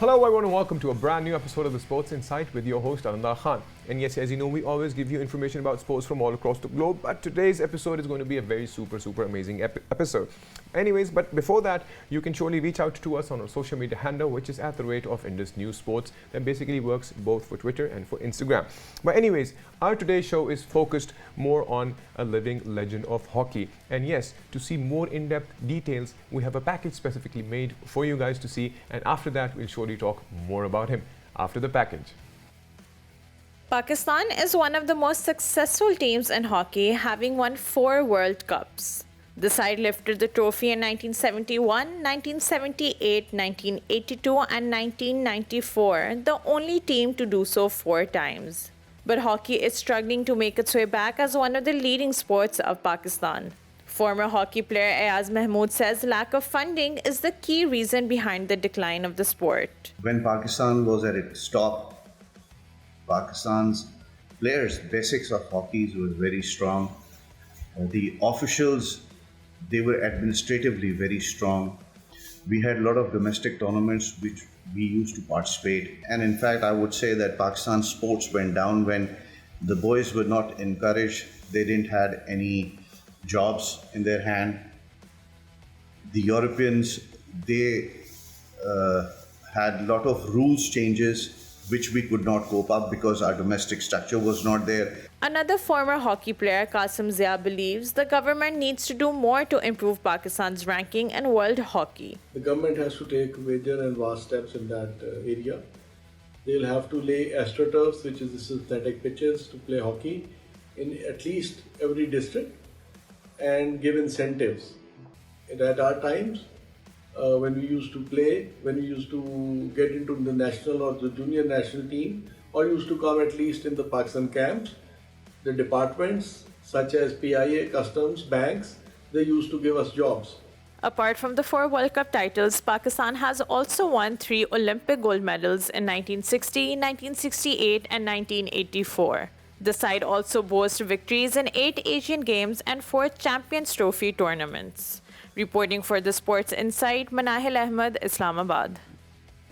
Hello everyone and welcome to a brand new episode of the Sports Insight with your host Ananda Khan. And yes, as you know, we always give you information about sports from all across the globe, but today's episode is going to be a very super amazing episode. Anyways, but before that, you can surely reach out to us on our social media handle, which is at the rate of Indus News Sports. That basically works both for Twitter and for Instagram. But anyways, our today's show is focused more on a living legend of hockey. And yes, to see more in-depth details, we have a package specifically made for you guys to see. And after that, we'll surely talk more about him after the package. Pakistan is one of the most successful teams in hockey, having won 4 World Cups. The side lifted the trophy in 1971, 1978, 1982 and 1994, the only team to do so 4 times. But hockey is struggling to make its way back as one of the leading sports of Pakistan. Former hockey player Ayaz Mahmood says lack of funding is the key reason behind the decline of the sport. When Pakistan was at its top, Pakistan's players' basics of hockey were very strong. The officials, they were administratively very strong. We had a lot of domestic tournaments which we used to participate. And in fact, I would say that Pakistan's sports went down when the boys were not encouraged. They didn't have any jobs in their hand. The Europeans, they had a lot of rules changes which we could not cope up because our domestic structure was not there. Another former hockey player, Qasim Zia, believes the government needs to do more to improve Pakistan's ranking in world hockey. The government has to take major and vast steps in that area. They'll have to lay astroturfs, which is the synthetic pitches, to play hockey in at least every district and give incentives. At our times, when we used to play, when we used to get into the national or the junior national team, or used to come at least in the Pakistan camps, the departments such as PIA, customs, banks, they used to give us jobs. Apart from the 4 World Cup titles, Pakistan has also won 3 Olympic gold medals in 1960, 1968 and 1984. The side also boasts victories in 8 Asian Games and 4 Champions Trophy tournaments. Reporting for the Sports Insight, Manahil Ahmed, Islamabad.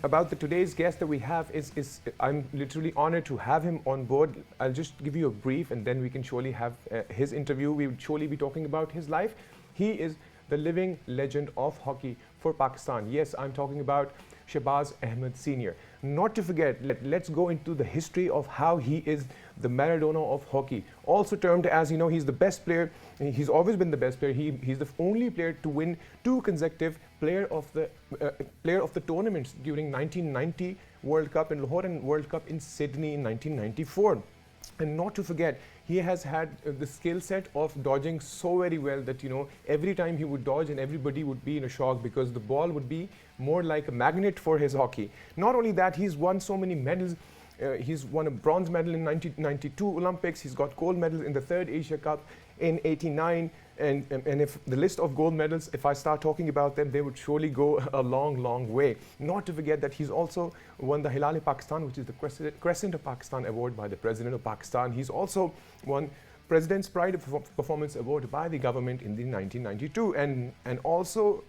About today's guest that we have is I'm literally honored to have him on board. I'll just give you a brief and then we can surely have his interview. We would surely be talking about his life. He is the living legend of hockey for Pakistan. Yes, I'm talking about Shehbaz Ahmed Sr. Not to forget, let's go into the history of how he is the Maradona of hockey. Also termed as, he's the best player. He's always been the best player. He's the only player to win 2 consecutive player of the tournaments during 1990 World Cup in Lahore and World Cup in Sydney in 1994. And not to forget, he has had the skill set of dodging so very well that, every time he would dodge and everybody would be in a shock because the ball would be more like a magnet for his hockey. Not only that, he's won so many medals. He's won a bronze medal in 1992 Olympics. He's got gold medals in the 3rd Asia Cup in 89. And if the list of gold medals, if I start talking about them, they would surely go a long way. Not to forget that he's also won the Hilal-e-Pakistan, which is the Crescent of Pakistan award by the President of Pakistan. He's also won President's Pride of Performance Award by the government in the 1992. And also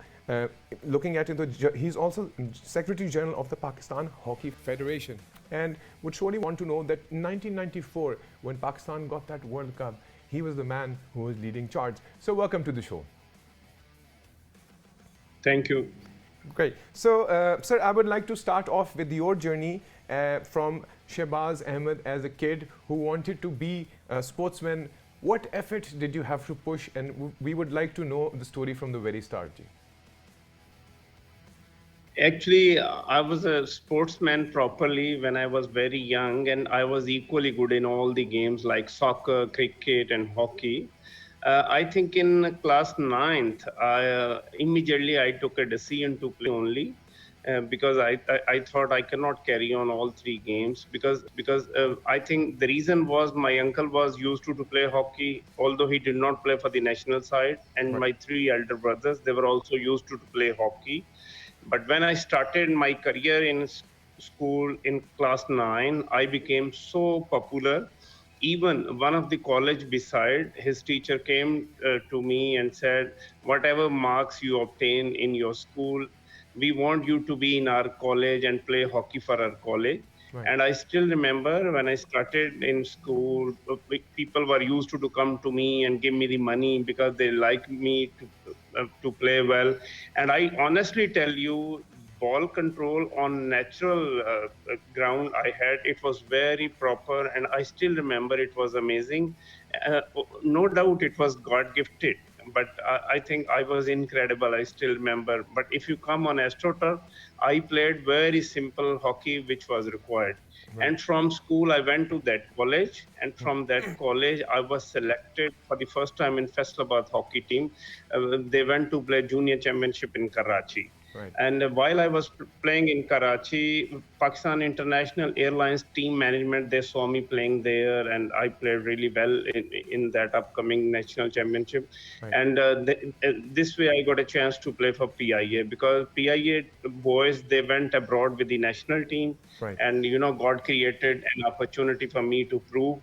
looking at it, he's also Secretary General of the Pakistan Hockey Federation. And would surely want to know that in 1994, when Pakistan got that World Cup, he was the man who was leading charge. So welcome to the show. Thank you. Great. So, sir, I would like to start off with your journey from Shehbaz Ahmed as a kid who wanted to be a sportsman. What effort did you have to push? And we would like to know the story from the very start. Actually, I was a sportsman properly when I was very young, and I was equally good in all the games like soccer, cricket, and hockey. I think in class 9th, immediately I took a decision to play only because I thought I cannot carry on all 3 games because I think the reason was my uncle was used to play hockey, although he did not play for the national side, and my 3 elder brothers, they were also used to play hockey. But when I started my career in school in class 9, I became so popular. Even one of the college beside, his teacher came to me and said, whatever marks you obtain in your school, we want you to be in our college and play hockey for our college. Right. And I still remember when I started in school, people were used to come to me and give me the money because they like me to play well. And I honestly tell you, ball control on natural ground I had, it was very proper, and I still remember it was amazing. No doubt it was God gifted, but I think I was incredible. I still remember. But if you come on AstroTurf, I played very simple hockey, which was required. Right. And from school, I went to that college, and from that college, I was selected for the first time in Faisalabad hockey team. They went to play junior championship in Karachi. Right. And while I was playing in Karachi, Pakistan International Airlines team management, they saw me playing there, and I played really well in that upcoming national championship. Right. And this way, I got a chance to play for PIA, because PIA boys, they went abroad with the national team, Right. and God created an opportunity for me to prove.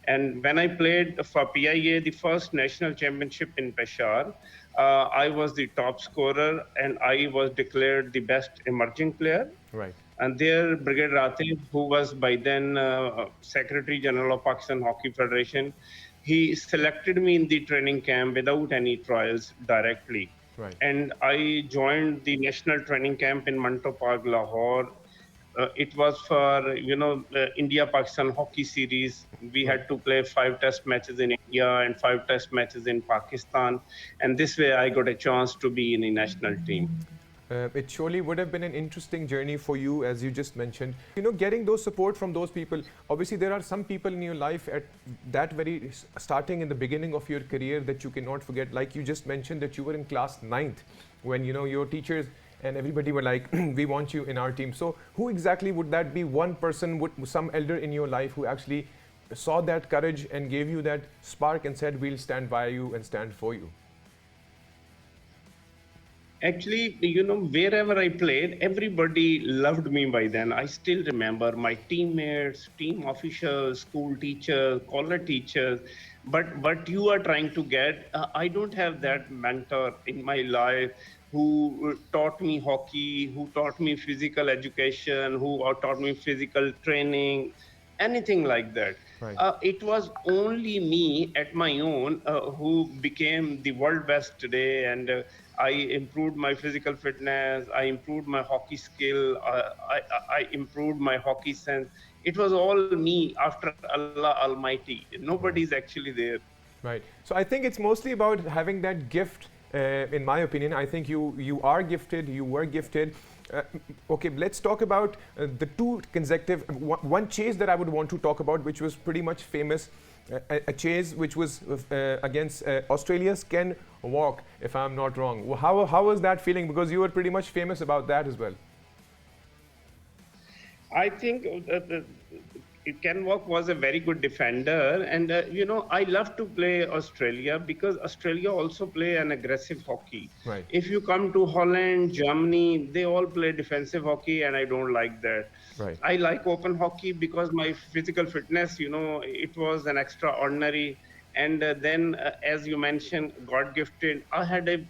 And when I played for PIA, the first national championship in Peshawar, I was the top scorer, and I was declared the best emerging player. Right. And there, Brigadier Ratif, who was by then Secretary General of Pakistan Hockey Federation, he selected me in the training camp without any trials directly. Right. And I joined the national training camp in Manto Park, Lahore. It was for India-Pakistan hockey series. We had to play 5 test matches in India and 5 test matches in Pakistan, and this way I got a chance to be in the national team. It surely would have been an interesting journey for you, as you just mentioned. Getting those support from those people. Obviously, there are some people in your life at that very starting in the beginning of your career that you cannot forget. Like you just mentioned that you were in class 9th when your teachers and everybody were like, we want you in our team. So who exactly would that be? One person, some elder in your life who actually saw that courage and gave you that spark and said, we'll stand by you and stand for you? Actually, wherever I played, everybody loved me by then. I still remember my teammates, team officials, school teachers, college teachers. But what you are trying to get, I don't have that mentor in my life who taught me hockey, who taught me physical education, who taught me physical training, anything like that. Right. It was only me at my own who became the world best today, and I improved my physical fitness, I improved my hockey skill, I improved my hockey sense. It was all me after Allah Almighty. Nobody's actually there. Right. So I think it's mostly about having that gift. In my opinion, I think you are gifted, you were gifted. Okay, let's talk about the 2 consecutive, one chase that I would want to talk about, which was pretty much famous, a chase which was against Australia's Ken Walk, if I'm not wrong. How was that feeling? Because you were pretty much famous about that as well. I think Ken Walk was a very good defender, and I love to play Australia because Australia also play an aggressive hockey. Right. If you come to Holland, Germany, they all play defensive hockey, and I don't like that. Right. I like open hockey because my physical fitness, it was an extraordinary. And then, as you mentioned, God gifted. I had a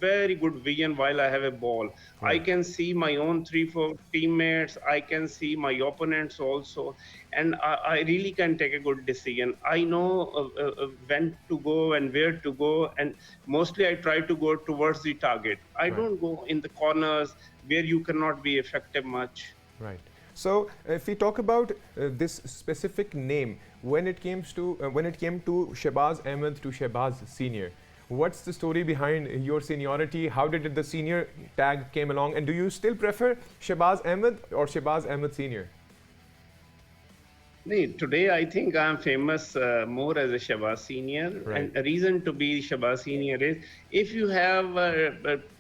very good vision while I have a ball. I can see my own 3-4 teammates. I can see my opponents also, and I really can take a good decision. I know when to go and where to go, and mostly I try to go towards the target. I don't go in the corners where you cannot be effective much. Right. So if we talk about this specific name, when it came to Shehbaz Ahmed to Shehbaz Senior, what's the story behind your seniority? How did the senior tag came along? And do you still prefer Shehbaz Ahmed or Shehbaz Ahmed Senior? Today, I think I'm famous more as a Shehbaz Senior. Right. And a reason to be Shehbaz Senior is if you have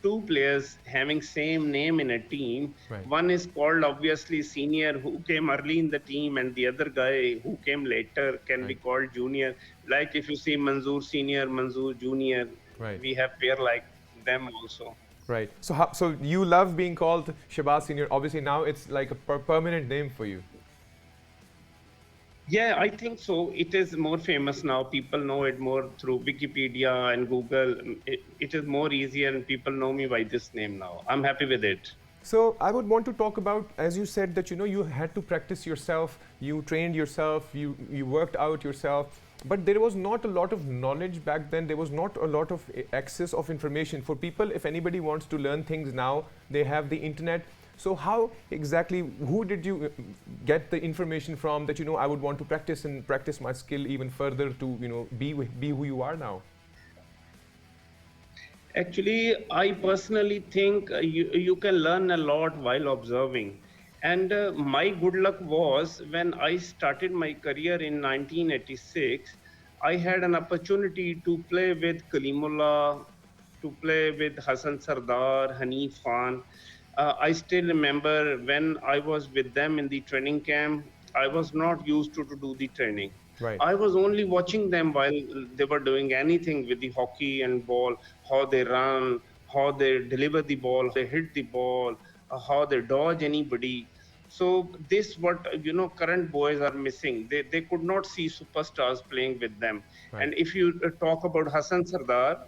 2 players having same name in a team, Right. one is called obviously Senior who came early in the team, and the other guy who came later can be called Junior. Like if you see Manzoor Senior, Manzoor Junior, Right. we have pair like them also. Right. So you love being called Shehbaz Senior. Obviously now it's like a permanent name for you. Yeah, I think so. It is more famous now. People know it more through Wikipedia and Google. It is more easier, and people know me by this name now. I'm happy with it. So I would want to talk about, as you said, that you had to practice yourself, you trained yourself, you worked out yourself, but there was not a lot of knowledge back then. There was not a lot of access of information for people. If anybody wants to learn things now, they have the internet. So how exactly, who did you get the information from that I would want to practice and practice my skill even further to be who you are now? Actually, I personally think you can learn a lot while observing. And my good luck was when I started my career in 1986, I had an opportunity to play with Kalimullah, to play with Hassan Sardar, Hanif Khan. I still remember when I was with them in the training camp, I was not used to do the training. Right. I was only watching them while they were doing anything with the hockey and ball, how they run, how they deliver the ball, they hit the ball, how they dodge anybody. So this what current boys are missing. They could not see superstars playing with them. Right. And if you talk about Hassan Sardar,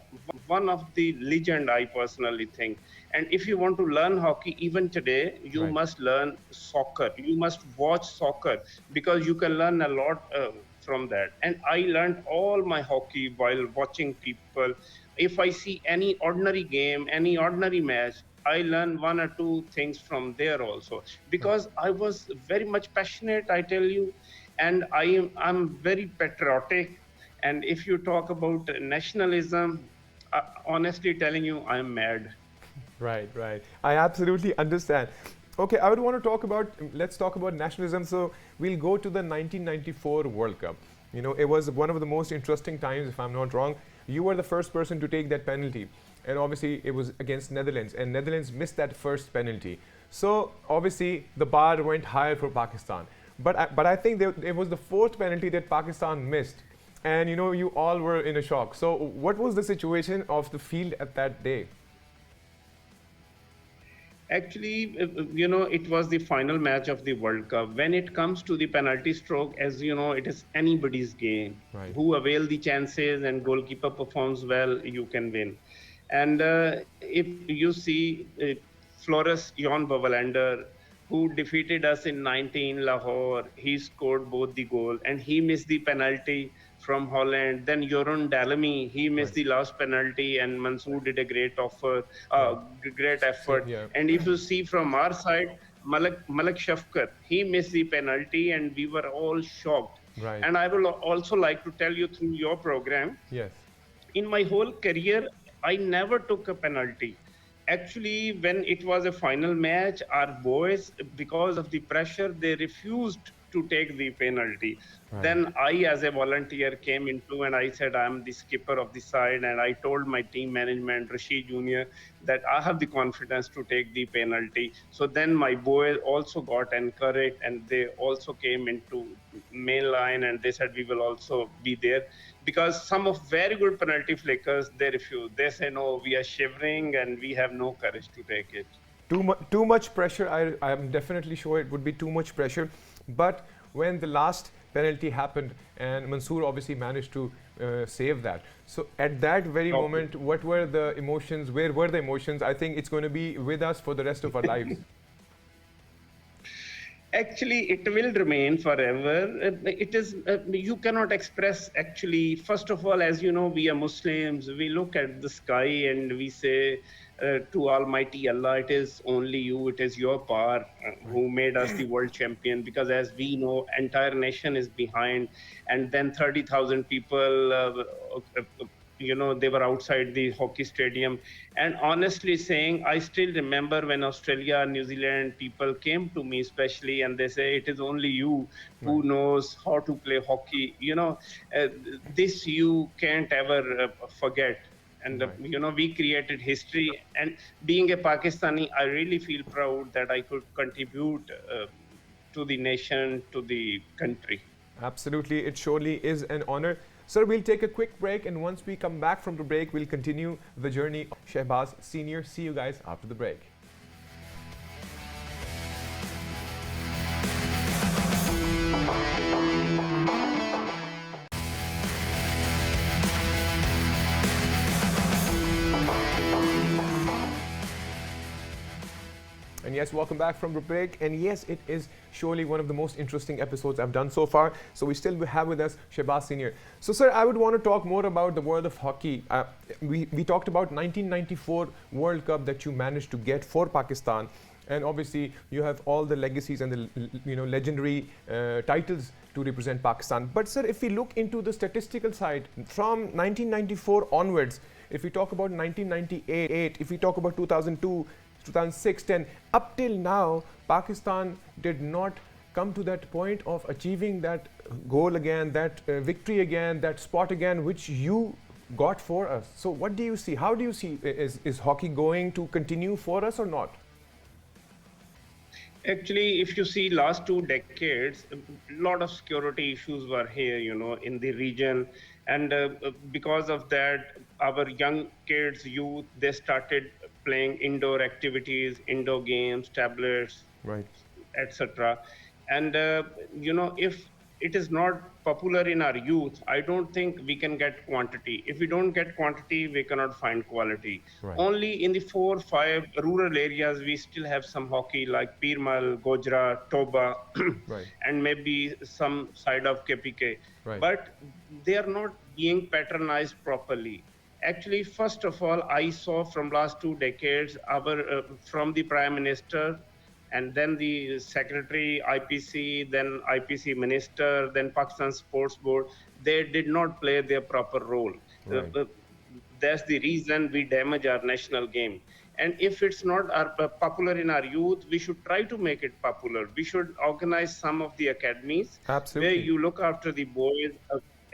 one of the legend I personally think. And if you want to learn hockey even today, you Right. must learn soccer. You must watch soccer because you can learn a lot from that. And I learned all my hockey while watching people. If I see any ordinary game, any ordinary match, I learn one or two things from there also because I was very much passionate, I tell you, and I'm very patriotic. And if you talk about nationalism, honestly telling you, I'm mad. Right, right. I absolutely understand. Okay, I would want to talk about, let's talk about nationalism. So we'll go to the 1994 World Cup. It was one of the most interesting times, if I'm not wrong. You were the first person to take that penalty. And obviously it was against Netherlands, and Netherlands missed that first penalty. So obviously the bar went higher for Pakistan. But I think it was the fourth penalty that Pakistan missed. And you all were in a shock. So what was the situation of the field at that day? Actually, it was the final match of the World Cup. When it comes to the penalty stroke, as you know, it is anybody's game. Right. Who avail the chances and goalkeeper performs well, you can win. And if you see Floris Jan Bavelander, who defeated us in 19 Lahore, he scored both the goal and he missed the penalty from Holland. Then Jeroen Dalemy, he missed Right. the last penalty, and Mansoor did a great great effort. Yeah. And if you see from our side, Malik Shafkat, he missed the penalty, and we were all shocked. Right. And I will also like to tell you through your program, Yes. in my whole career, I never took a penalty. Actually, when it was a final match, our boys, because of the pressure, they refused to take the penalty. Right. Then I, as a volunteer, came into and I said, I'm the skipper of the side. And I told my team management, Rashid Jr., that I have the confidence to take the penalty. So then my boys also got encouraged and they also came into main line and they said, we will also be there. Because some of very good penalty flickers, they refuse. They say, no, we are shivering and we have no courage to take it. Too much pressure. I'm definitely sure it would be too much pressure. But when the last penalty happened, and Mansoor obviously managed to save that. So at that very moment, what were the emotions? Where were the emotions? I think it's going to be with us for the rest of our lives. Actually, it will remain forever. It is, you cannot express actually, first of all, as you know, we are Muslims, we look at the sky and we say to Almighty Allah, it is only you, it is your power who made us the world champion, because as we know, entire nation is behind, and then 30,000 people, they were outside the hockey stadium. And honestly saying, I still remember when Australia and New Zealand people came to me especially, and they say, it is only you who knows how to play hockey. This you can't ever forget. And, we created history. And being a Pakistani, I really feel proud that I could contribute to the nation, to the country. Absolutely. It surely is an honor. Sir, we'll take a quick break, and once we come back from the break, we'll continue the journey of Shehbaz Senior. See you guys after the break. And yes, welcome back from the break. And yes, it is surely one of the most interesting episodes I've done so far. So we still have with us Shehbaz Senior. So, sir, I would want to talk more about the world of hockey. We talked about 1994 World Cup that you managed to get for Pakistan. And obviously, you have all the legacies and the legendary titles to represent Pakistan. But sir, if we look into the statistical side, from 1994 onwards, if we talk about 1998, if we talk about 2002, 2006, 10, up till now, Pakistan did not come to that point of achieving that goal again, that victory again, that spot again, which you got for us. So what do you see? How do you see, is hockey going to continue for us or not? Actually, if you see last 2 decades, a lot of security issues were here, in the region. And because of that, our young kids, youth, they started playing indoor activities, indoor games, tablets, Right. etc. And if it is not popular in our youth, I don't think we can get quantity. If we don't get quantity, we cannot find quality. Right. Only in the 4 or 5 rural areas we still have some hockey like Pirmal, Gojra, Toba, Right. and maybe some side of KPK. Right. But they are not being patronized properly. Actually, first of all, I saw from last 2 decades, from the Prime Minister, and then the Secretary IPC, then IPC Minister, then Pakistan Sports Board, they did not play their proper role. Right. That's the reason we damage our national game. And if it's not popular in our youth, we should try to make it popular. We should organize some of the academies Absolutely. where you look after the boys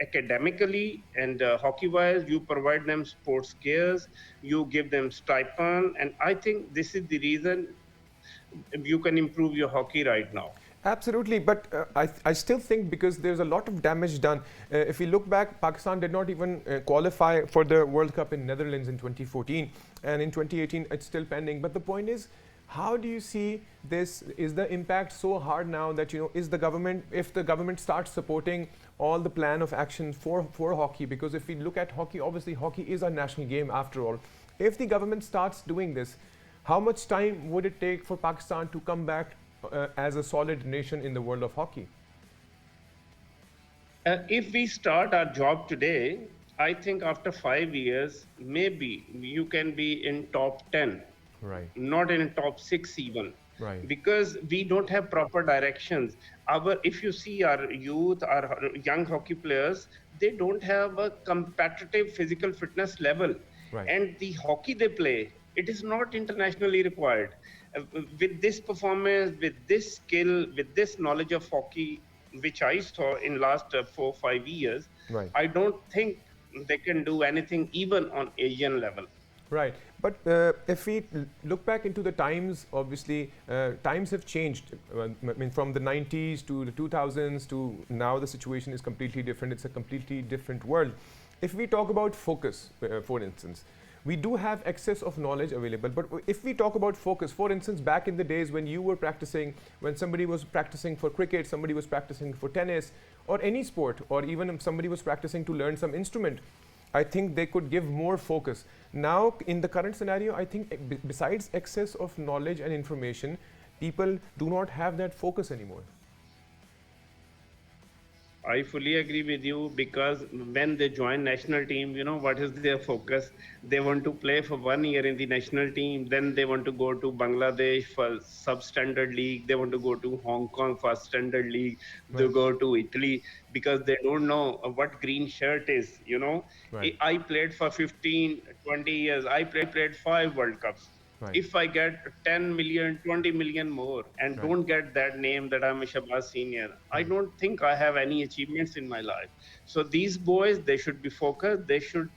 academically and hockey-wise. You provide them sports gears, you give them stipend, and I think this is the reason you can improve your hockey right now. Absolutely, but I still think because there's a lot of damage done. If we look back, Pakistan did not even qualify for the World Cup in Netherlands in 2014, and in 2018 it's still pending. But the point is, how do you see this? Is the impact so hard now that is the government, if the government starts supporting all the plan of action for hockey? Because if we look at hockey, obviously hockey is a national game after all. If the government starts doing this, how much time would it take for Pakistan to come back as a solid nation in the world of hockey? If we start our job today, I think after 5 years, maybe you can be in top 10, Right. not in top 6 even. Right. Because we don't have proper directions. If you see our youth, our young hockey players, they don't have a competitive physical fitness level. Right. And the hockey they play, it is not internationally required. With this performance, with this skill, with this knowledge of hockey, which I saw in last 4 or 5 years, Right. I don't think they can do anything even on Asian level. Right. But if we look back into the times, obviously times have changed. I mean, from the 90s to the 2000s to now, the situation is completely different. It's a completely different world. If we talk about focus, for instance, we do have excess of knowledge available. But if we talk about focus, for instance, back in the days when you were practicing, when somebody was practicing for cricket, somebody was practicing for tennis or any sport, or even if somebody was practicing to learn some instrument, I think they could give more focus. Now, in the current scenario, I think besides excess of knowledge and information, people do not have that focus anymore. I fully agree with you, because when they join national team, what is their focus? They want to play for 1 year in the national team, then they want to go to Bangladesh for substandard league, they want to go to Hong Kong for standard league, they go to Italy, because they don't know what green shirt is, Right. I played for 15, 20 years, I played 5 World Cups. Right. If I get 10 million, 20 million more and Right. don't get that name that I'm a Shehbaz Senior, I don't think I have any achievements in my life. So these boys, they should be focused. They should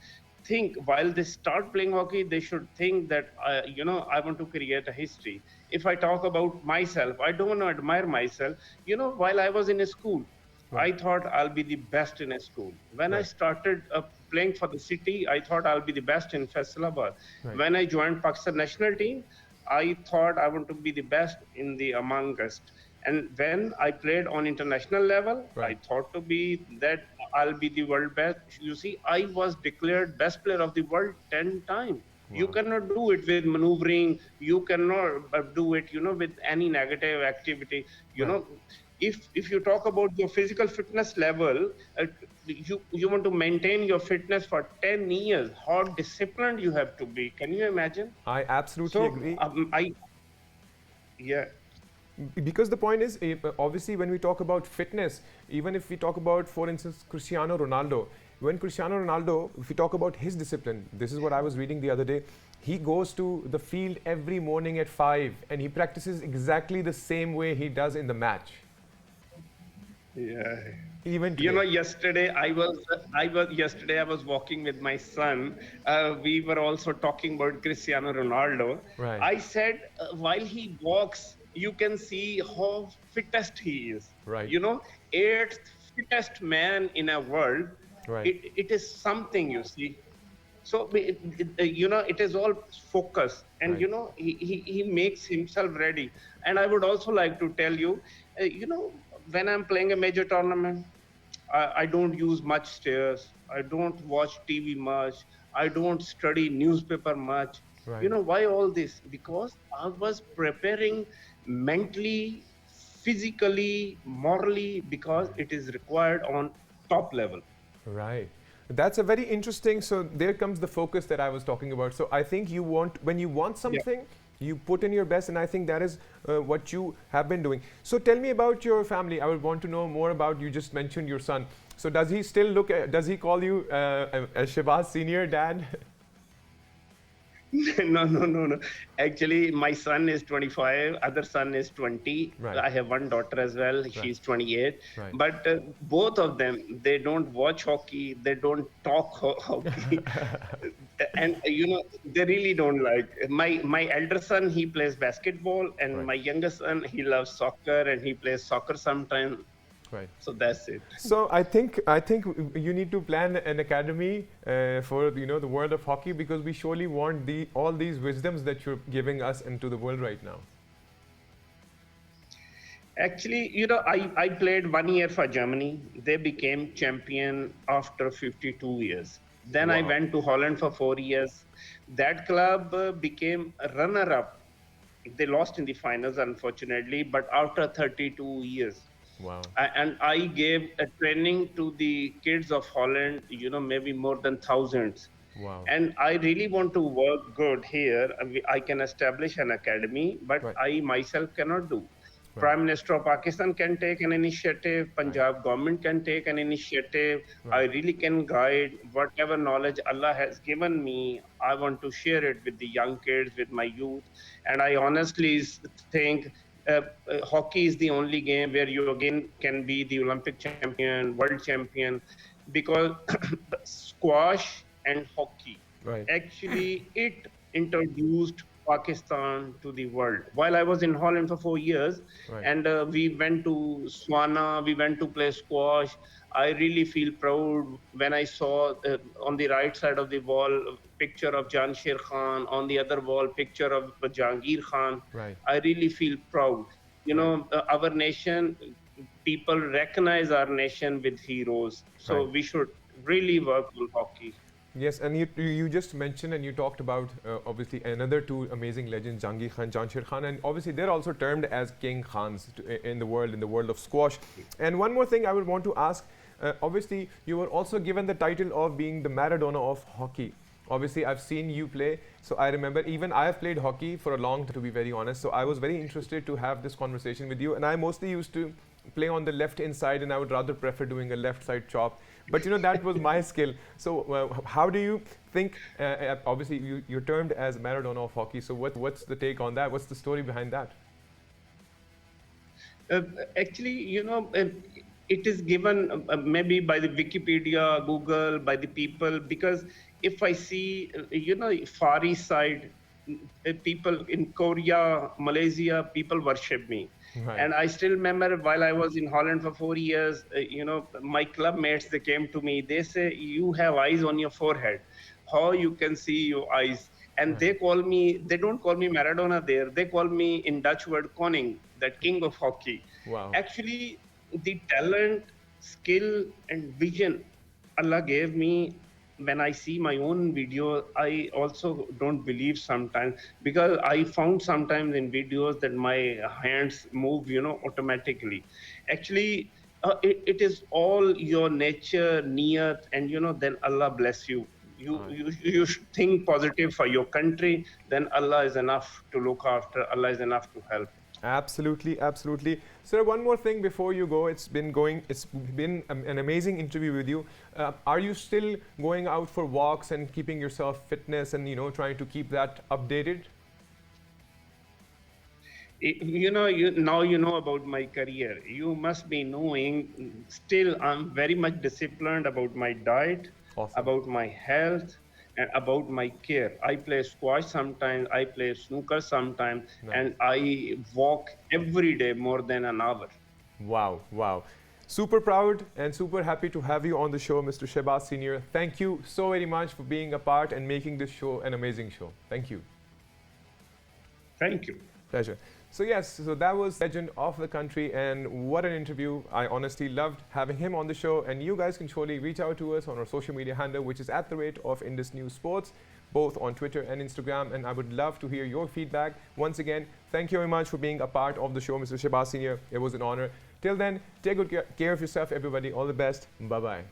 think, while they start playing hockey, they should think that, I want to create a history. If I talk about myself, I don't want to admire myself. While I was in a school, Right. I thought I'll be the best in a school. When I Right. started playing for the city, I thought I'll be the best in Faisalabad. Right. When I joined Pakistan national team, I thought I want to be the best in the among us. And when I played on international level, Right. I thought to be that I'll be the world best. You see, I was declared best player of the world 10 times. You cannot do it with maneuvering. You cannot do it, with any negative activity. If you talk about your physical fitness level, you want to maintain your fitness for 10 years. How disciplined you have to be. Can you imagine? I absolutely So agree. yeah. Because the point is, obviously, when we talk about fitness, even if we talk about, for instance, Cristiano Ronaldo, when Cristiano Ronaldo, if we talk about his discipline, this is what I was reading the other day. He goes to the field every morning at 5 and he practices exactly the same way he does in the match. Yeah. Even today. Yesterday I was walking with my son. We were also talking about Cristiano Ronaldo. Right. I said, while he walks, you can see how fittest he is. Right. Eighth fittest man in a world. Right. It is something, you see. So it is all focus, and Right. he makes himself ready. And I would also like to tell you, when I'm playing a major tournament, I don't use much stairs. I don't watch TV much. I don't study newspaper much. Right. Why all this? Because I was preparing mentally, physically, morally, because it is required on top level. Right. That's a very interesting. So there comes the focus that I was talking about. So I think when you want Yeah. something, you put in your best, and I think that is what you have been doing. So tell me about your family. I would want to know more about. You just mentioned your son. So does he still does he call you a Shehbaz senior dad? No. Actually, my son is 25, other son is 20. Right. I have one daughter as well. She's 28. Right. But both of them, they don't watch hockey. They don't talk hockey. And, they really don't like. My elder son, he plays basketball. And Right. my younger son, he loves soccer and he plays soccer sometimes. Right. So that's it. So I think you need to plan an academy for the world of hockey, because we surely want all these wisdoms that you're giving us into the world right now. Actually, I played 1 year for Germany. They became champion after 52 years. Then I Wow. went to Holland for 4 years. That club became a runner-up. They lost in the finals, unfortunately, but after 32 years. Wow. And I gave a training to the kids of Holland, maybe more than thousands. Wow. And I really want to work good here. I can establish an academy, but Right. I myself cannot do. Right. Prime Minister of Pakistan can take an initiative. Punjab government can take an initiative. Right. I really can guide whatever knowledge Allah has given me. I want to share it with the young kids, with my youth. And I honestly think hockey is the only game where you again can be the Olympic champion, world champion, because squash and hockey, Right. actually it introduced Pakistan to the world. While I was in Holland for 4 years, Right. and we went to Swana, we went to play squash. I really feel proud when I saw on the right side of the wall a picture of Jansher Khan, on the other wall picture of Jahangir Khan. Right. I really feel proud. Our nation, people recognize our nation with heroes. So Right. we should really work on hockey. Yes, and you just mentioned and you talked about obviously another two amazing legends, Jahangir Khan, Jansher Khan, and obviously they're also termed as King Khans in the world of squash. And one more thing I would want to ask, obviously you were also given the title of being the Maradona of hockey. Obviously I've seen you play, so I remember even I have played hockey for a long time, to be very honest. So I was very interested to have this conversation with you, and I mostly used to play on the left inside, and I would rather prefer doing a left side chop. But that was my skill. So how do you think, obviously you're termed as Maradona of hockey, so what's the take on that? What's the story behind that? Actually, it is given maybe by the Wikipedia, Google, by the people, because if I see, Far East side, people in Korea, Malaysia, people worship me. Right. And I still remember while I was in Holland for 4 years, my club mates, they came to me, they say, you have eyes on your forehead. How you can see your eyes? And Right. they don't call me Maradona there. They call me in Dutch word koning, that king of hockey. Wow. Actually, the talent, skill, and vision Allah gave me, when I see my own video, I also don't believe sometimes, because I found sometimes in videos that my hands move, automatically. Actually, it is all your nature, niyat, and then Allah bless you. You should think positive for your country. Then Allah is enough to look after. Allah is enough to help. Absolutely, absolutely. Sir, one more thing before you go. It's been an amazing interview with you. Are you still going out for walks and keeping yourself fitness and trying to keep that updated? Now you know about my career. You must be knowing. Still, I'm very much disciplined about my diet, Awesome. about my health, and about my care. I play squash sometimes. I play snooker sometimes, Nice. and I walk every day more than an hour. Wow, wow. Super proud and super happy to have you on the show, Mr. Shehbaz Senior. Thank you so very much for being a part and making this show an amazing show. Thank you. Thank you. Pleasure. So yes, so that was legend of the country, and what an interview. I honestly loved having him on the show, and you guys can surely reach out to us on our social media handle, which is @ Indus News Sports, both on Twitter and Instagram, and I would love to hear your feedback. Once again, thank you very much for being a part of the show, Mr. Shehbaz Senior. It was an honor. Till then, take good care of yourself, everybody. All the best. Bye-bye.